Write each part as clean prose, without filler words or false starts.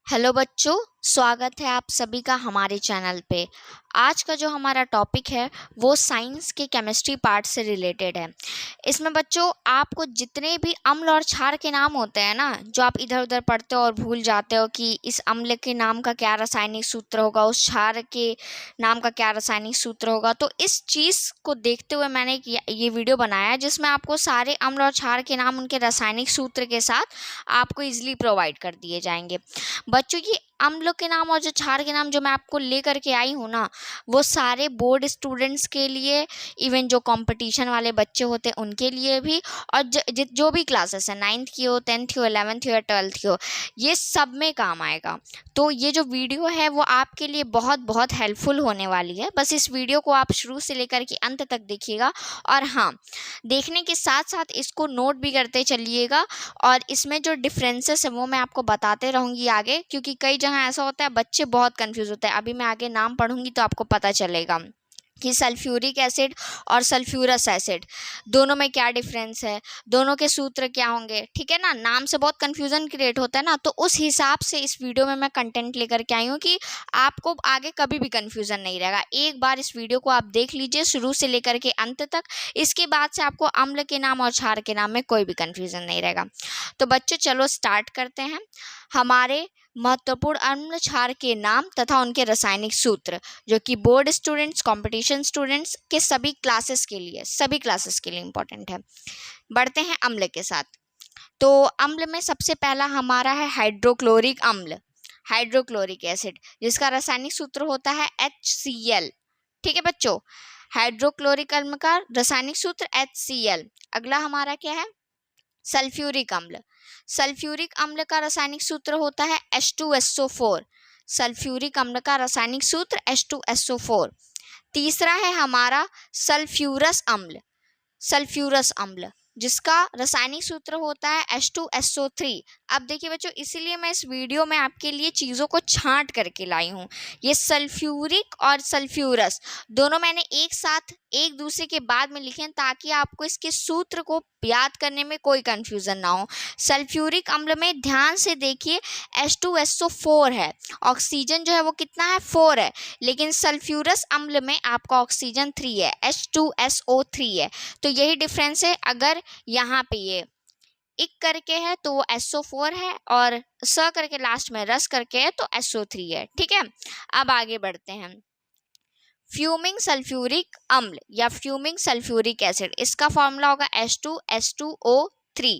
Hello बच्चों, स्वागत है आप सभी का हमारे चैनल पे। आज का जो हमारा टॉपिक है वो साइंस के केमिस्ट्री पार्ट से रिलेटेड है। इसमें बच्चों आपको जितने भी अम्ल और क्षार के नाम होते हैं ना, जो आप इधर उधर पढ़ते हो और भूल जाते हो कि इस अम्ल के नाम का क्या रासायनिक सूत्र होगा, उस क्षार के नाम का क्या रासायनिक सूत्र होगा, तो इस चीज़ को देखते हुए मैंने ये वीडियो बनाया है जिसमें आपको सारे अम्ल और क्षार के नाम उनके रासायनिक सूत्र के साथ आपको ईजिली प्रोवाइड कर दिए जाएंगे। बच्चों ये अम्ल के नाम और जो क्षार के नाम जो मैं आपको लेकर के आई हूँ ना, वो सारे बोर्ड स्टूडेंट्स के लिए, इवन जो कंपटीशन वाले बच्चे होते हैं उनके लिए भी, और जो भी क्लासेस है 9th की हो, 10th की हो, 11th की हो, 12th की हो, ये सब में काम आएगा। तो ये जो वीडियो है वो आपके लिए बहुत बहुत हेल्पफुल होने वाली है। बस इस वीडियो को आप शुरू से लेकर के अंत तक देखिएगा, और हाँ, देखने के साथ साथ इसको नोट भी करते चलिएगा, और इसमें जो डिफरेंसेस है वो मैं आपको बताते रहूँगी आगे, क्योंकि कई जगह ऐसा होता है बच्चे बहुत कंफ्यूज होते हैं। अभी मैं आगे नाम पढ़ूंगी तो आपको पता चलेगा कि सल्फ्यूरिक एसिड और सल्फ्यूरस एसिड दोनों में क्या डिफरेंस है, दोनों के सूत्र क्या होंगे। ठीक है ना, नाम से बहुत कंफ्यूजन क्रिएट होता है ना, तो उस हिसाब से इस वीडियो में मैं कंटेंट लेकर के आई हूँ कि आपको आगे कभी भी कंफ्यूजन नहीं रहेगा। एक बार इस वीडियो को आप देख लीजिए शुरू से लेकर के अंत तक, इसके बाद से आपको अम्ल के नाम और क्षार के नाम में कोई भी कंफ्यूजन नहीं रहेगा। तो बच्चों चलो स्टार्ट करते हैं। हमारे महत्वपूर्ण अम्ल क्षार के नाम तथा उनके रासायनिक सूत्र, जो कि बोर्ड स्टूडेंट्स, कंपटीशन स्टूडेंट्स के सभी क्लासेस के लिए इंपॉर्टेंट है। बढ़ते हैं अम्ल के साथ। तो अम्ल में सबसे पहला हमारा है हाइड्रोक्लोरिक अम्ल, हाइड्रोक्लोरिक एसिड, जिसका रासायनिक सूत्र होता है HCl। ठीक है बच्चों, हाइड्रोक्लोरिक अम्ल का रासायनिक सूत्र HCl। अगला हमारा क्या है? सल्फ्यूरिक अम्ल। सल्फ्यूरिक अम्ल का रासायनिक सूत्र होता है H2SO4। सल्फ्यूरिक अम्ल का रासायनिक सूत्र H2SO4। तीसरा है हमारा सल्फ्यूरस अम्ल। सल्फ्यूरस अम्ल जिसका रासायनिक सूत्र होता है H2SO3। अब देखिए बच्चों, इसीलिए मैं इस वीडियो में आपके लिए चीज़ों को छांट करके लाई हूँ। ये सल्फ्यूरिक और सल्फ्यूरस दोनों मैंने एक साथ एक दूसरे के बाद में लिखे हैं ताकि आपको इसके सूत्र को याद करने में कोई कंफ्यूजन ना हो। सल्फ्यूरिक अम्ल में ध्यान से देखिए H2SO4 है, ऑक्सीजन जो है वो कितना है? 4 है, लेकिन सल्फ्यूरस अम्ल में आपका ऑक्सीजन 3 है, H2SO3 है। तो यही डिफरेंस है। अगर यहाँ पे ये इक करके है तो वो SO4 है, और स करके लास्ट में रस करके है तो SO3 है। ठीक है, अब आगे बढ़ते हैं। फ्यूमिंग सल्फ्यूरिक अम्ल या फ्यूमिंग सल्फ्यूरिक एसिड, इसका फॉर्मूला होगा H2H2O3।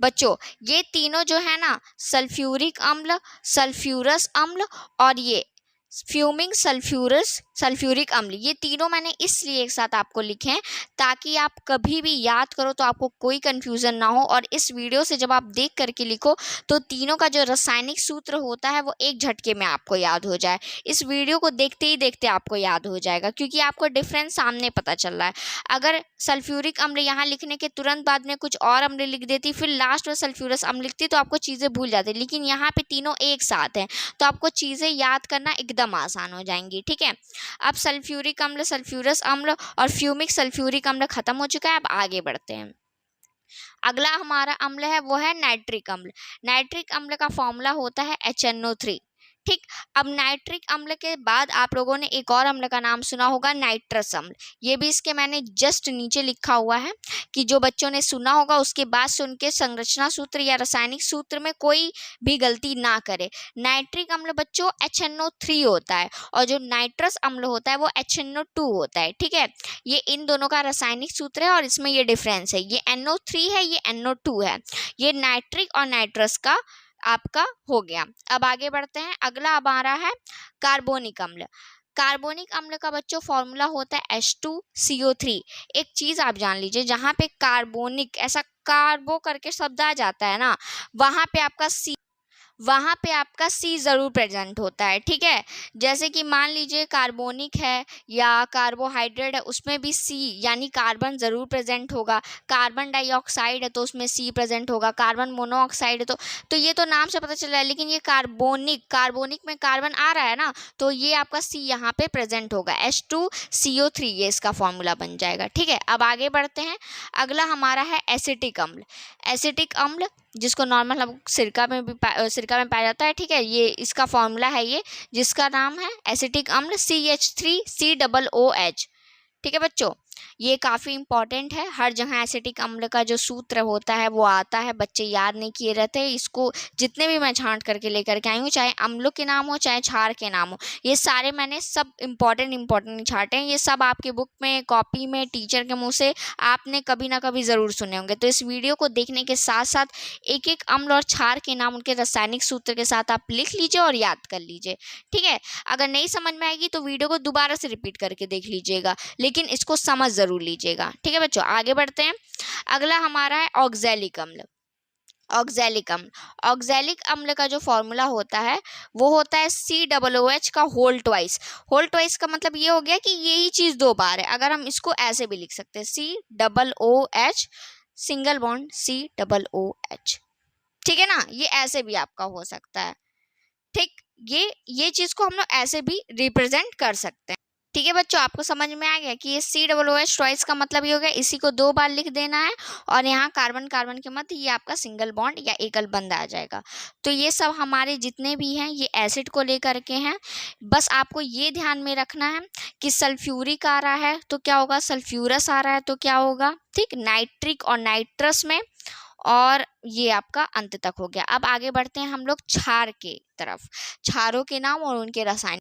बच्चों ये तीनों जो है ना, सल्फ्यूरिक अम्ल, सल्फ्यूरस अम्ल और ये फ्यूमिंग सल्फ्यूरिक अम्ल, ये तीनों मैंने इसलिए एक साथ आपको लिखे हैं ताकि आप कभी भी याद करो तो आपको कोई कंफ्यूजन ना हो, और इस वीडियो से जब आप देख करके लिखो तो तीनों का जो रासायनिक सूत्र होता है वो एक झटके में आपको याद हो जाए। इस वीडियो को देखते ही देखते आपको याद हो जाएगा, क्योंकि आपको डिफरेंस सामने पता चल रहा है। अगर सल्फ्यूरिक अम्ल यहाँ लिखने के तुरंत बाद में कुछ और अम्ल लिख देती, फिर लास्ट में सल्फ्यूरस अम्ल लिखती, तो आपको चीज़ें भूल जाती, लेकिन यहाँ पे तीनों एक साथ हैं तो आपको चीज़ें याद करना एकदम आसान हो जाएंगी। ठीक है, अब सल्फ्यूरिक अम्ल, सल्फ्यूरस अम्ल और फ्यूमिक सल्फ्यूरिक अम्ल खत्म हो चुका है। अब आगे बढ़ते हैं। अगला हमारा अम्ल है वो है नाइट्रिक अम्ल। नाइट्रिक अम्ल का फॉर्मूला होता है HNO3। ठीक, अब नाइट्रिक अम्ल के बाद आप लोगों ने एक और अम्ल का नाम सुना होगा, नाइट्रस अम्ल। ये भी इसके मैंने जस्ट नीचे लिखा हुआ है कि जो बच्चों ने सुना होगा उसके बाद से उनके संरचना सूत्र या रासायनिक सूत्र में कोई भी गलती ना करे। नाइट्रिक अम्ल बच्चों HNO3 होता है, और जो नाइट्रस अम्ल होता है वो HNO2 होता है। ठीक है, ये इन दोनों का रासायनिक सूत्र है और इसमें ये डिफरेंस है, ये NO3 है, ये NO2 है। ये नाइट्रिक और नाइट्रस का आपका हो गया। अब आगे बढ़ते हैं। अगला अब आ रहा है कार्बोनिक अम्ल। कार्बोनिक अम्ल का बच्चों फॉर्मूला होता है H2CO3। एक चीज आप जान लीजिए, जहां पे कार्बोनिक ऐसा कार्बो करके शब्द आ जाता है ना, वहाँ पे आपका C ज़रूर प्रेजेंट होता है। ठीक है, जैसे कि मान लीजिए कार्बोनिक है या कार्बोहाइड्रेट है, उसमें भी C यानी कार्बन ज़रूर प्रेजेंट होगा। कार्बन डाइऑक्साइड है तो उसमें C प्रेजेंट होगा। कार्बन मोनोऑक्साइड है तो ये तो नाम से पता चल रहा है, लेकिन ये कार्बोनिक में कार्बन आ रहा है ना, तो ये आपका C यहाँ पे प्रेजेंट होगा, H2CO3 ये इसका फॉर्मूला बन जाएगा। ठीक है, अब आगे बढ़ते हैं। अगला हमारा है एसिटिक अम्ल। एसिटिक अम्ल जिसको नॉर्मल हम सिरका में भी सिरका में पाया जाता है, ठीक है। ये इसका फॉर्मूला है ये, जिसका नाम है एसिटिक अम्ल CH3COOH, ठीक है बच्चों। ये काफ़ी इंपॉर्टेंट है, हर जगह एसिटिक अम्ल का जो सूत्र होता है वो आता है, बच्चे याद नहीं किए रहते हैं इसको। जितने भी मैं छांट करके लेकर के आई हूँ, चाहे अम्लों के नाम हो चाहे क्षार के नाम हो, ये सारे मैंने सब इंपॉर्टेंट छांटे हैं। ये सब आपके बुक में, कॉपी में, टीचर के मुंह से आपने कभी ना कभी ज़रूर सुने होंगे। तो इस वीडियो को देखने के साथ साथ एक एक अम्ल और क्षार के नाम, उनके रासायनिक सूत्र के साथ आप लिख लीजिए और याद कर लीजिए, ठीक है। अगर नहीं समझ में आएगी तो वीडियो को दोबारा से रिपीट करके देख लीजिएगा, लेकिन इसको समझ जरूर लीजिएगा, ठीक है बच्चों। आगे बढ़ते हैं। अगला हमारा है ऑक्सैलिक अम्ल। ऑक्सैलिक अम्ल का जो फॉर्मूला होता है वो होता है COOH का होल ट्वाइस। होल ट्वाइस का मतलब ये हो गया कि यही चीज दो बार है। अगर हम इसको ऐसे भी लिख सकते हैं COOH सिंगल बॉन्ड COOH, ठीक है ना। ये ऐसे भी आपका हो सकता है, ठीक। ये चीज को हम लोग ऐसे भी रिप्रेजेंट कर सकते हैं, ठीक है बच्चों। आपको समझ में आ गया कि ये COOH ट्वाइस का मतलब ये हो गया, इसी को दो बार लिख देना है और यहाँ कार्बन कार्बन के मध्य ये आपका सिंगल बॉन्ड या एकल बंध आ जाएगा। तो ये सब हमारे जितने भी हैं ये एसिड को लेकर के हैं। बस आपको ये ध्यान में रखना है कि सल्फ्यूरिक आ रहा है तो क्या होगा, सल्फ्यूरस आ रहा है तो क्या होगा, ठीक। नाइट्रिक और नाइट्रस में, और ये आपका अंत तक हो गया। अब आगे बढ़ते हैं हम लोग क्षार के तरफ, क्षारों के नाम और उनके रसायन।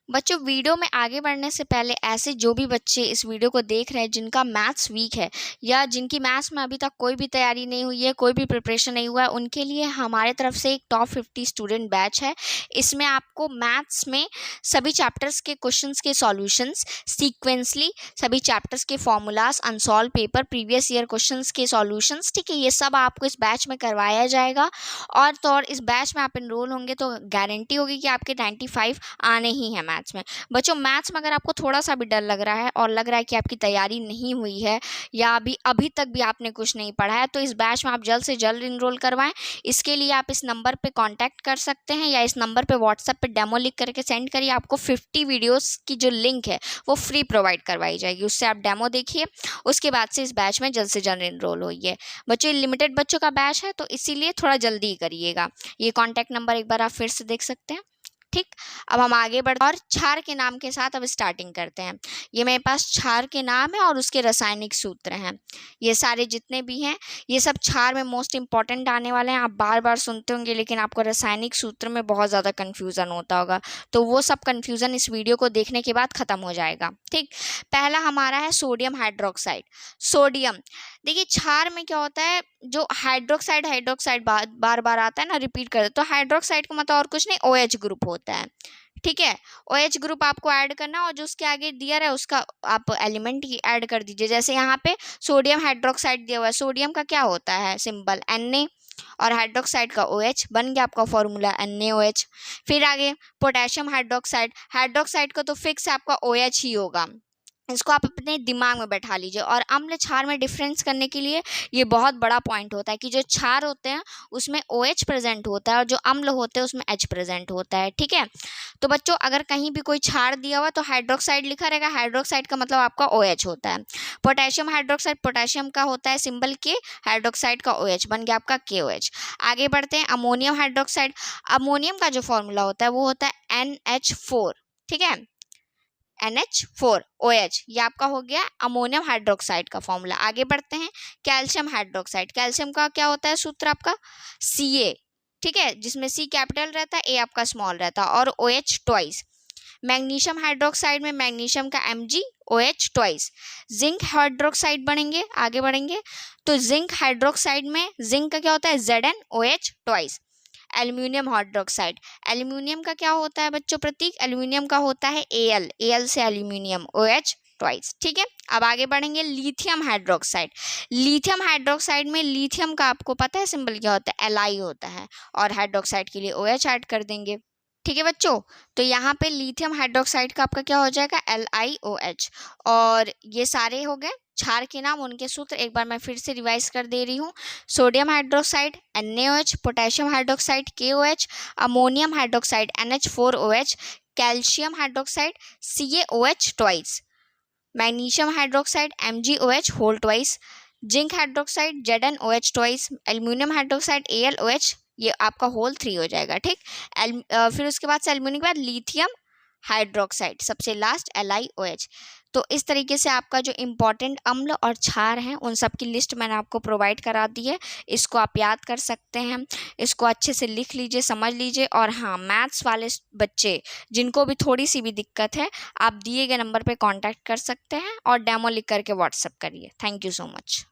बच्चों वीडियो में आगे बढ़ने से पहले ऐसे जो भी बच्चे इस वीडियो को देख रहे हैं जिनका मैथ्स वीक है या जिनकी मैथ्स में अभी तक कोई भी तैयारी नहीं हुई है, कोई भी प्रिपरेशन नहीं हुआ है, उनके लिए हमारे तरफ से एक टॉप 50 स्टूडेंट बैच है। इसमें आपको मैथ्स में सभी चैप्टर्स के क्वेश्चंस के सॉल्यूशंस सीक्वेंसली, सभी चैप्टर्स के formulas, unsolve paper, previous year questions के सॉल्यूशंस, ठीक है, ये सब आपको इस बैच में करवाया जाएगा। और तो और इस बैच में आप एनरोल होंगे तो गारंटी होगी कि आपके 95 आने ही हैं मैथ्स में। बच्चों मैथ्स में अगर आपको थोड़ा सा भी डर लग रहा है और लग रहा है कि आपकी तैयारी नहीं हुई है या अभी तक भी आपने कुछ नहीं पढ़ा है, तो इस बैच में आप जल्द से जल्द इनरोल करवाएं। इसके लिए आप इस नंबर पे कांटेक्ट कर सकते हैं या इस नंबर पे व्हाट्सएप पे डेमो लिख करके सेंड करिए। आपको 50 वीडियोस की जो लिंक है वो फ्री प्रोवाइड करवाई जाएगी, उससे आप डेमो देखिए, उसके बाद से इस बैच में जल्द से जल्द इनरोल होइए। बच्चों लिमिटेड बच्चों का बैच है तो इसीलिए थोड़ा जल्दी करिएगा। ये कॉन्टैक्ट नंबर एक बार आप फिर से देख सकते हैं, ठीक। अब हम आगे बढ़ते और क्षार के नाम के साथ अब स्टार्टिंग करते हैं। ये मेरे पास क्षार के नाम है और उसके रासायनिक सूत्र हैं। ये सारे जितने भी हैं ये सब क्षार में मोस्ट इंपॉर्टेंट आने वाले हैं। आप बार बार सुनते होंगे लेकिन आपको रासायनिक सूत्र में बहुत ज़्यादा कन्फ्यूज़न होता होगा, तो वो सब कन्फ्यूज़न इस वीडियो को देखने के बाद ख़त्म हो जाएगा, ठीक। पहला हमारा है सोडियम हाइड्रोक्साइड। सोडियम, देखिए क्षार में क्या होता है, जो हाइड्रोक्साइड बार बार आता है ना, रिपीट कर दे, तो हाइड्रोक्साइड का मतलब और कुछ नहीं OH ग्रुप होता है, ठीक है। OH ग्रुप आपको ऐड करना और जो उसके आगे दिया है उसका आप एलिमेंट ही ऐड कर दीजिए। जैसे यहाँ पे सोडियम हाइड्रोक्साइड दिया हुआ है, सोडियम का क्या होता है सिंबल Na और हाइड्रोक्साइड का OH, बन गया आपका फॉर्मूला NaOH। फिर आगे पोटेशियम हाइड्रोक्साइड, हाइड्रोक्साइड का तो फिक्स आपका OH ही होगा, इसको आप अपने दिमाग में बैठा लीजिए। और अम्ल क्षार में डिफरेंस करने के लिए ये बहुत बड़ा पॉइंट होता है कि जो क्षार होते हैं उसमें OH प्रेजेंट होता है और जो अम्ल होते हैं उसमें H प्रेजेंट होता है, ठीक है। तो बच्चों अगर कहीं भी कोई क्षार दिया हुआ तो हाइड्रोक्साइड लिखा रहेगा, हाइड्रोक्साइड का मतलब आपका OH होता है। पोटेशियम हाइड्रोक्साइड, पोटेशियम का होता है सिंबल K, हाइड्रोक्साइड का OH, बन गया आपका KOH। आगे बढ़ते हैं अमोनियम हाइड्रोक्साइड। अमोनियम का जो फॉर्मूला होता है वो होता है NH4, ठीक है, NH4OH, ये आपका हो गया अमोनियम हाइड्रोक्साइड का फॉर्मूला। आगे बढ़ते हैं कैल्शियम हाइड्रोक्साइड। कैल्शियम का क्या होता है सूत्र आपका Ca, ठीक है, जिसमें C कैपिटल रहता है, A आपका स्मॉल रहता है और OH ट्वाइस। मैग्नीशियम हाइड्रोक्साइड में मैग्नीशियम का MgOH ट्वाइस। जिंक हाइड्रोक्साइड बनेंगे, आगे बढ़ेंगे तो जिंक हाइड्रोक्साइड में जिंक का क्या होता है ZnOH twice. Aluminium hydroxide, aluminium का क्या होता है बच्चों प्रतीक, एल्यूमिनियम का होता है Al से एल्यूमिनियम OH ट्वाइस, ठीक है। अब आगे बढ़ेंगे लिथियम हाइड्रोक्साइड। लिथियम हाइड्रोक्साइड में लिथियम का आपको पता है सिंबल क्या होता है Li होता है और हाइड्रोक्साइड के लिए OH ऐड कर देंगे, ठीक है बच्चों। तो यहाँ पे लिथियम हाइड्रोक्साइड का आपका क्या हो जाएगा LiOH। और ये सारे हो गए क्षार के नाम, उनके सूत्र एक बार मैं फिर से रिवाइज कर दे रही हूँ। Sodium hydroxide NaOH, potassium hydroxide KOH, ammonium hydroxide NH4OH, calcium hydroxide CaOH twice, magnesium hydroxide MgOH whole twice, zinc hydroxide ZnOH twice, aluminium hydroxide AlOH, ये आपका होल 3 हो जाएगा, ठीक। फिर उसके बाद से एल्यूमिनियम के बाद लिथियम हाइड्रोक्साइड, सबसे लास्ट LiOH। तो इस तरीके से आपका जो इम्पॉर्टेंट अम्ल और क्षार हैं उन सब की लिस्ट मैंने आपको प्रोवाइड करा दी है। इसको आप याद कर सकते हैं, इसको अच्छे से लिख लीजिए, समझ लीजिए। और हाँ, मैथ्स वाले बच्चे जिनको भी थोड़ी सी भी दिक्कत है, आप दिए गए नंबर पे कांटेक्ट कर सकते हैं और डेमो लिख करके व्हाट्सएप करिए। Thank you so much.